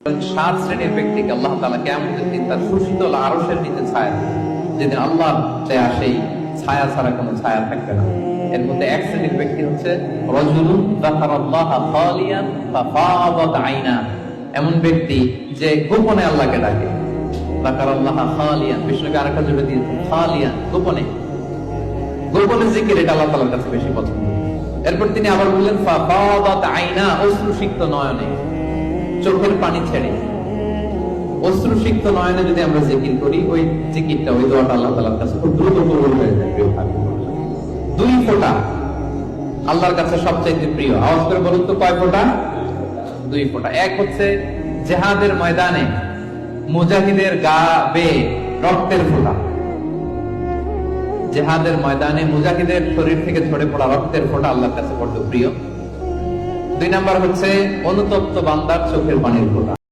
সাত শ্রেণীর ব্যক্তিকে আল্লাহ তাআলা কিয়ামতের দিন তার সুশীতল আরশের নিচে ছায়া দেবেন, যেদিন আল্লাহর ছায়া, সেই ছায়া ছাড়া কোনো ছায়া থাকবে না। এর মধ্যে এক শ্রেণীর ব্যক্তি হচ্ছে রাজুলুন যাকারাল্লাহা খালিয়ান ফাফাদাত আইনা, এমন ব্যক্তি যে গোপনে আল্লাহকে ডাকে। যাকারাল্লাহা খালিয়ান, বিষ্ণুকে আরেকটা জুড়ে দিয়েছে খালিয়ান, গোপনে। গোপনে জিকির, এটা আল্লাহ তাআলার কাছে বেশি পছন্দ। এরপর তিনি আবার বললেন ফাফাদাত আইনা, অশ্রুসিক্ত নয়নে, চোখের পানি ছেড়ে অশ্রুসিক্ত নয়নে যদি আমরা জিকির করি, ওই জিকিরটা, ওই দোয়াটা আল্লাহ তাআলার কাছে খুব দ্রুত কবুল হয়ে যায়। দুই ফোঁটা আল্লাহর কাছে সবচাইতে প্রিয়। আওয়াজ করে বলুন তো, কয় ফোঁটা? দুই ফোঁটা। এক হচ্ছে জিহাদের ময়দানে মুজাহিদের গা বেয়ে রক্তের ফোঁটা, জিহাদের ময়দানে মুজাহিদের শরীর থেকে ঝরে পড়া রক্তের ফোঁটা আল্লাহর কাছে বড় প্রিয়। দুই নাম্বার হচ্ছে অনুতপ্ত বান্দার চোখের পানির ফোঁটা।